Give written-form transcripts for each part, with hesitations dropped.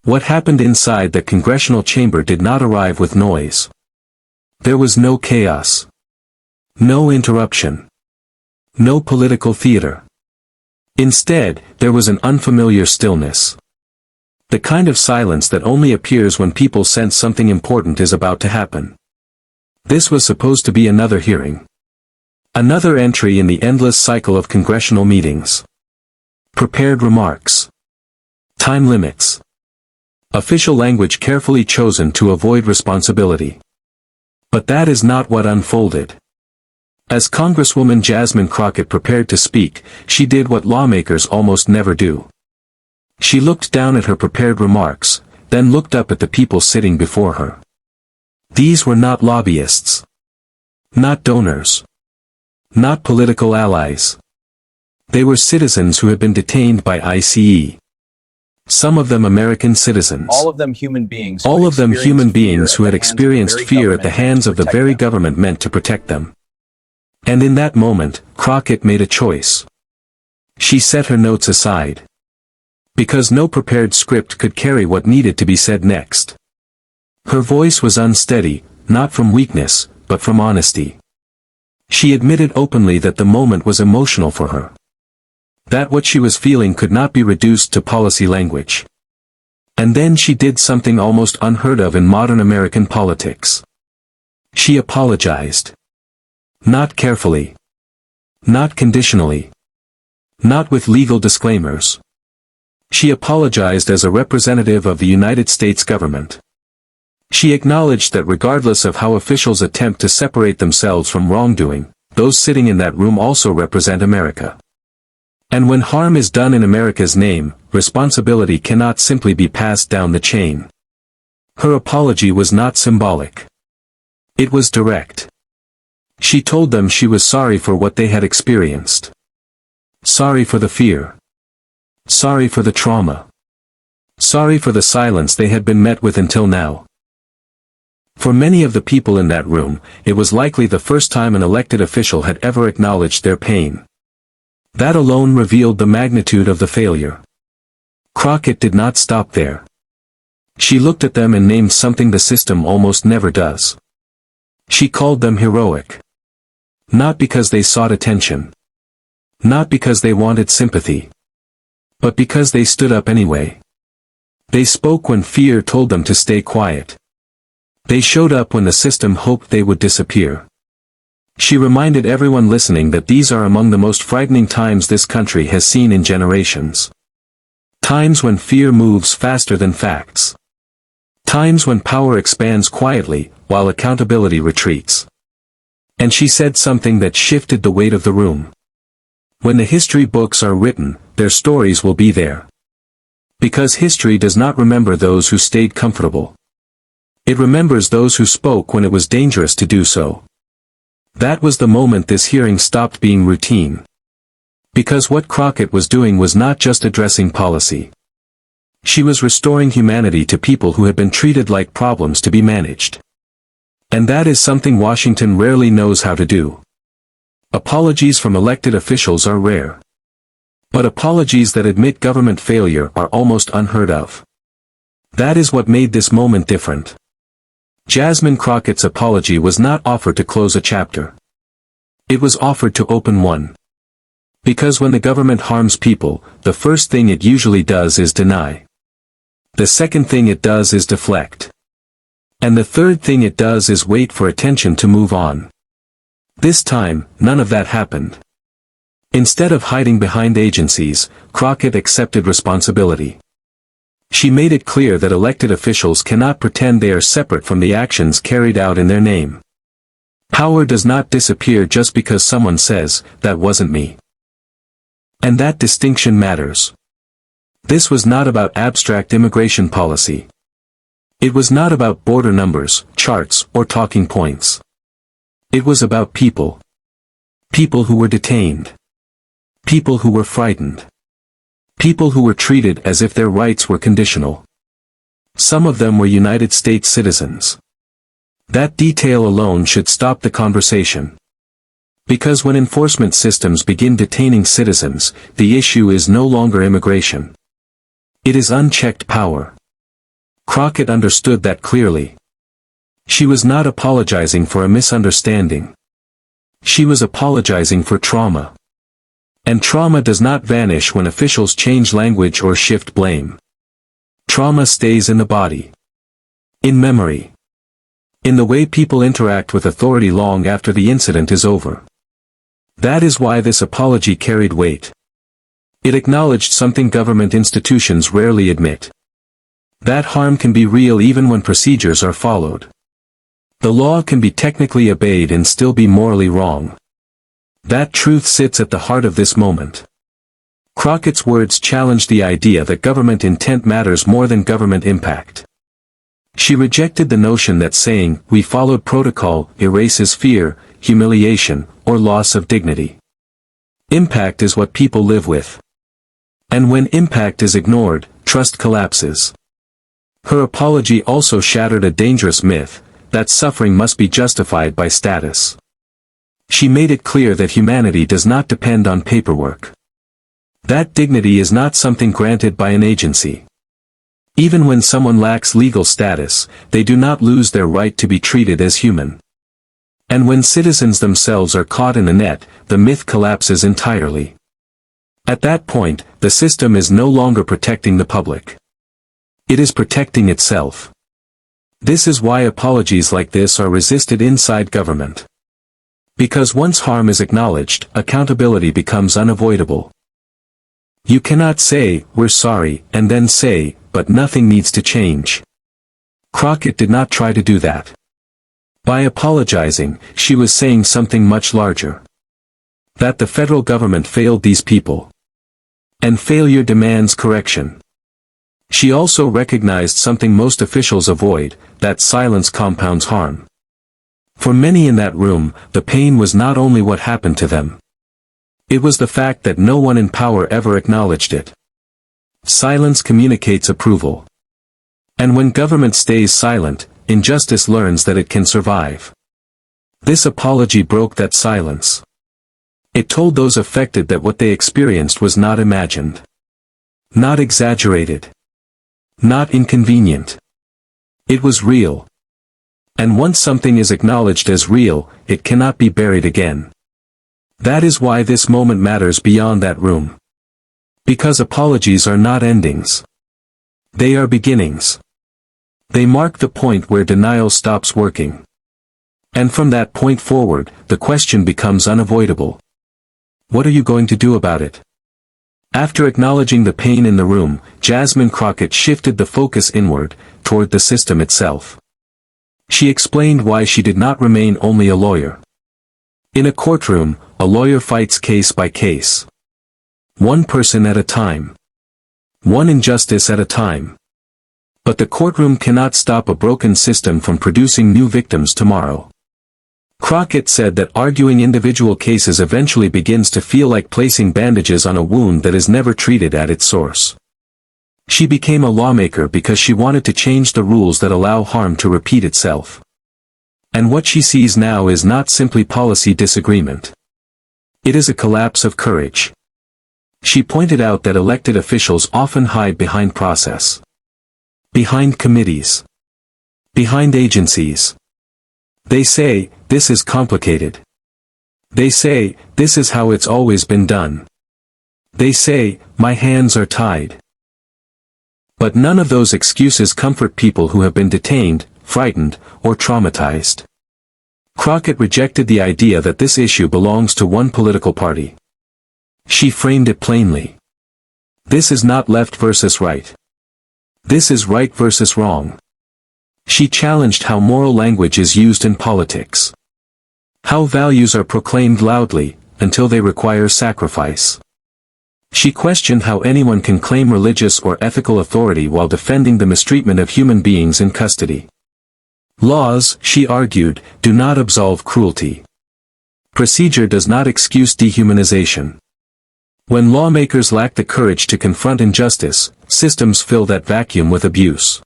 What happened inside the congressional chamber did not arrive with noise. There was no chaos. No interruption. No political theater. Instead, there was an unfamiliar stillness. The kind of silence that only appears when people sense something important is about to happen. This was supposed to be another hearing. Another entry in the endless cycle of congressional meetings. Prepared remarks. Time limits. Official language carefully chosen to avoid responsibility. But that is not what unfolded. As Congresswoman Jasmine Crockett prepared to speak, she did what lawmakers almost never do. She looked down at her prepared remarks, then looked up at the people sitting before her. These were not lobbyists. Not donors. Not political allies. They were citizens who had been detained by ICE. Some of them American citizens. All of them human beings. All of them human beings who had experienced fear at the hands of the very government meant to protect them. And in that moment, Crockett made a choice. She set her notes aside. Because no prepared script could carry what needed to be said next. Her voice was unsteady, not from weakness, but from honesty. She admitted openly that the moment was emotional for her. That what she was feeling could not be reduced to policy language. And then she did something almost unheard of in modern American politics. She apologized. Not carefully. Not conditionally. Not with legal disclaimers. She apologized as a representative of the United States government. She acknowledged that regardless of how officials attempt to separate themselves from wrongdoing, those sitting in that room also represent America. And when harm is done in America's name, responsibility cannot simply be passed down the chain. Her apology was not symbolic. It was direct. She told them she was sorry for what they had experienced. Sorry for the fear. Sorry for the trauma. Sorry for the silence they had been met with until now. For many of the people in that room, it was likely the first time an elected official had ever acknowledged their pain. That alone revealed the magnitude of the failure. Crockett did not stop there. She looked at them and named something the system almost never does. She called them heroic. Not because they sought attention. Not because they wanted sympathy. But because they stood up anyway. They spoke when fear told them to stay quiet. They showed up when the system hoped they would disappear. She reminded everyone listening that these are among the most frightening times this country has seen in generations. Times when fear moves faster than facts. Times when power expands quietly, while accountability retreats. And she said something that shifted the weight of the room. When the history books are written, their stories will be there. Because history does not remember those who stayed comfortable. It remembers those who spoke when it was dangerous to do so. That was the moment this hearing stopped being routine. Because what Crockett was doing was not just addressing policy. She was restoring humanity to people who had been treated like problems to be managed. And that is something Washington rarely knows how to do. Apologies from elected officials are rare. But apologies that admit government failure are almost unheard of. That is what made this moment different. Jasmine Crockett's apology was not offered to close a chapter. It was offered to open one. Because when the government harms people, the first thing it usually does is deny. The second thing it does is deflect. And the third thing it does is wait for attention to move on. This time, none of that happened. Instead of hiding behind agencies, Crockett accepted responsibility. She made it clear that elected officials cannot pretend they are separate from the actions carried out in their name. Power does not disappear just because someone says, "That wasn't me." And that distinction matters. This was not about abstract immigration policy. It was not about border numbers, charts, or talking points. It was about people. People who were detained. People who were frightened. People who were treated as if their rights were conditional. Some of them were United States citizens. That detail alone should stop the conversation. Because when enforcement systems begin detaining citizens, the issue is no longer immigration. It is unchecked power. Crockett understood that clearly. She was not apologizing for a misunderstanding. She was apologizing for trauma. And trauma does not vanish when officials change language or shift blame. Trauma stays in the body. In memory. In the way people interact with authority long after the incident is over. That is why this apology carried weight. It acknowledged something government institutions rarely admit. That harm can be real even when procedures are followed. The law can be technically obeyed and still be morally wrong. That truth sits at the heart of this moment. Crockett's words challenged the idea that government intent matters more than government impact. She rejected the notion that saying, "we followed protocol," erases fear, humiliation, or loss of dignity. Impact is what people live with. And when impact is ignored, trust collapses. Her apology also shattered a dangerous myth, that suffering must be justified by status. She made it clear that humanity does not depend on paperwork. That dignity is not something granted by an agency. Even when someone lacks legal status, they do not lose their right to be treated as human. And when citizens themselves are caught in the net, the myth collapses entirely. At that point, the system is no longer protecting the public. It is protecting itself. This is why apologies like this are resisted inside government. Because once harm is acknowledged, accountability becomes unavoidable. You cannot say, "we're sorry," and then say, "but nothing needs to change." Crockett did not try to do that. By apologizing, she was saying something much larger. That the federal government failed these people. And failure demands correction. She also recognized something most officials avoid, that silence compounds harm. For many in that room, the pain was not only what happened to them. It was the fact that no one in power ever acknowledged it. Silence communicates approval. And when government stays silent, injustice learns that it can survive. This apology broke that silence. It told those affected that what they experienced was not imagined. Not exaggerated. Not inconvenient. It was real. And once something is acknowledged as real, it cannot be buried again. That is why this moment matters beyond that room. Because apologies are not endings. They are beginnings. They mark the point where denial stops working. And from that point forward, the question becomes unavoidable. What are you going to do about it? After acknowledging the pain in the room, Jasmine Crockett shifted the focus inward, toward the system itself. She explained why she did not remain only a lawyer. In a courtroom, a lawyer fights case by case. One person at a time. One injustice at a time. But the courtroom cannot stop a broken system from producing new victims tomorrow. Crockett said that arguing individual cases eventually begins to feel like placing bandages on a wound that is never treated at its source. She became a lawmaker because she wanted to change the rules that allow harm to repeat itself. And what she sees now is not simply policy disagreement. It is a collapse of courage. She pointed out that elected officials often hide behind process. Behind committees. Behind agencies. They say, "This is complicated." They say, "This is how it's always been done." They say, "My hands are tied." But none of those excuses comfort people who have been detained, frightened, or traumatized. Crockett rejected the idea that this issue belongs to one political party. She framed it plainly. This is not left versus right. This is right versus wrong. She challenged how moral language is used in politics. How values are proclaimed loudly, until they require sacrifice. She questioned how anyone can claim religious or ethical authority while defending the mistreatment of human beings in custody. Laws, she argued, do not absolve cruelty. Procedure does not excuse dehumanization. When lawmakers lack the courage to confront injustice, systems fill that vacuum with abuse.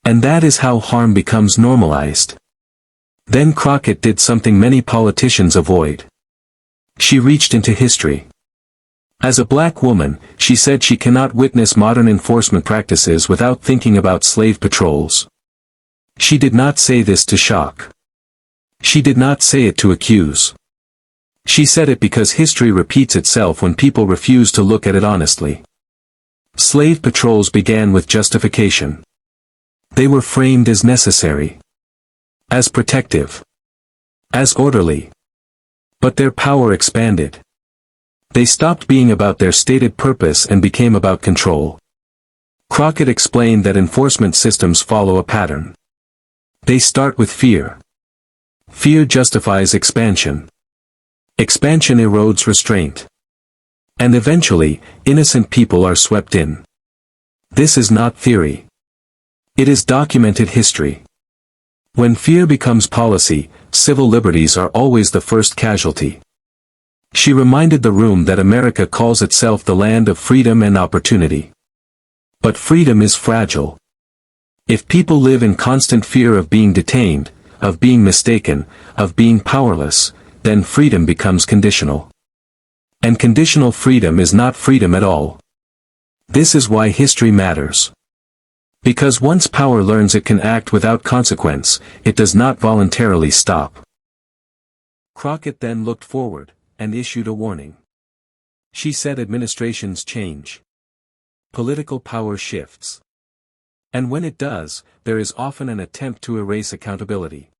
And that is how harm becomes normalized. Then Crockett did something many politicians avoid. She reached into history. As a black woman, she said she cannot witness modern enforcement practices without thinking about slave patrols. She did not say this to shock. She did not say it to accuse. She said it because history repeats itself when people refuse to look at it honestly. Slave patrols began with justification. They were framed as necessary, as protective, as orderly. But their power expanded. They stopped being about their stated purpose and became about control. Crockett explained that enforcement systems follow a pattern. They start with fear. Fear justifies expansion. Expansion erodes restraint. And eventually, innocent people are swept in. This is not theory. It is documented history. When fear becomes policy, civil liberties are always the first casualty. She reminded the room that America calls itself the land of freedom and opportunity. But freedom is fragile. If people live in constant fear of being detained, of being mistaken, of being powerless, then freedom becomes conditional. And conditional freedom is not freedom at all. This is why history matters. Because once power learns it can act without consequence, it does not voluntarily stop. Crockett then looked forward, and issued a warning. She said administrations change. Political power shifts. And when it does, there is often an attempt to erase accountability.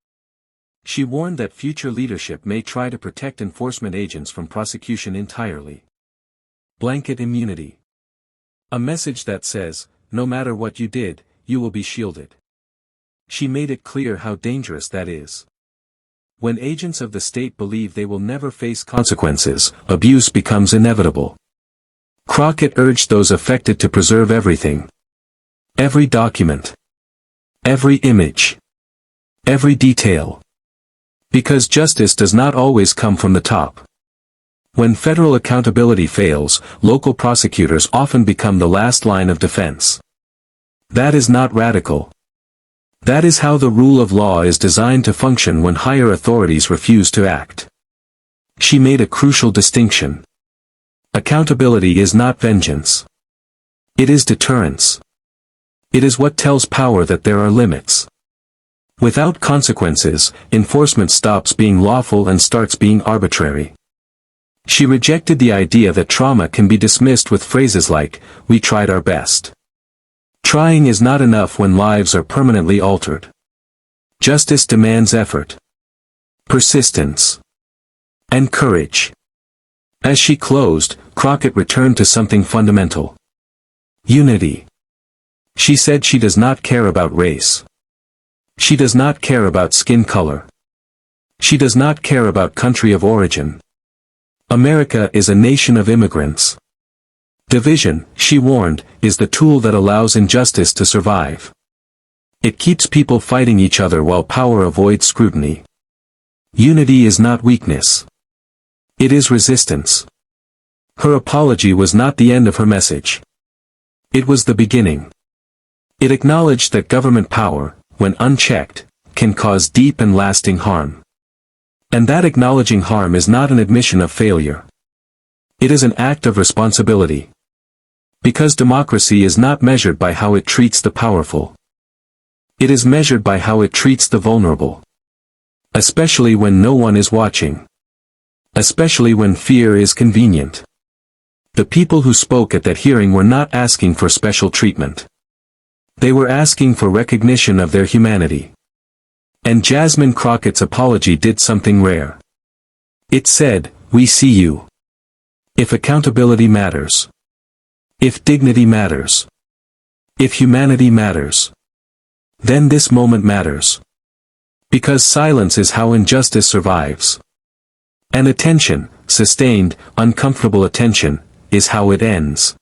She warned that future leadership may try to protect enforcement agents from prosecution entirely. Blanket immunity. A message that says, no matter what you did, you will be shielded. She made it clear how dangerous that is. When agents of the state believe they will never face consequences, abuse becomes inevitable. Crockett urged those affected to preserve everything. Every document. Every image. Every detail. Because justice does not always come from the top. When federal accountability fails, local prosecutors often become the last line of defense. That is not radical. That is how the rule of law is designed to function when higher authorities refuse to act. She made a crucial distinction. Accountability is not vengeance. It is deterrence. It is what tells power that there are limits. Without consequences, enforcement stops being lawful and starts being arbitrary. She rejected the idea that trauma can be dismissed with phrases like, "We tried our best." Trying is not enough when lives are permanently altered. Justice demands effort, persistence, and courage. As she closed, Crockett returned to something fundamental. Unity. She said she does not care about race. She does not care about skin color. She does not care about country of origin. America is a nation of immigrants. Division, she warned, is the tool that allows injustice to survive. It keeps people fighting each other while power avoids scrutiny. Unity is not weakness. It is resistance. Her apology was not the end of her message. It was the beginning. It acknowledged that government power, when unchecked, can cause deep and lasting harm. And that acknowledging harm is not an admission of failure. It is an act of responsibility. Because democracy is not measured by how it treats the powerful. It is measured by how it treats the vulnerable. Especially when no one is watching. Especially when fear is convenient. The people who spoke at that hearing were not asking for special treatment. They were asking for recognition of their humanity. And Jasmine Crockett's apology did something rare. It said, "We see you. If accountability matters. If dignity matters. If humanity matters. Then this moment matters. Because silence is how injustice survives. And attention, sustained, uncomfortable attention, is how it ends."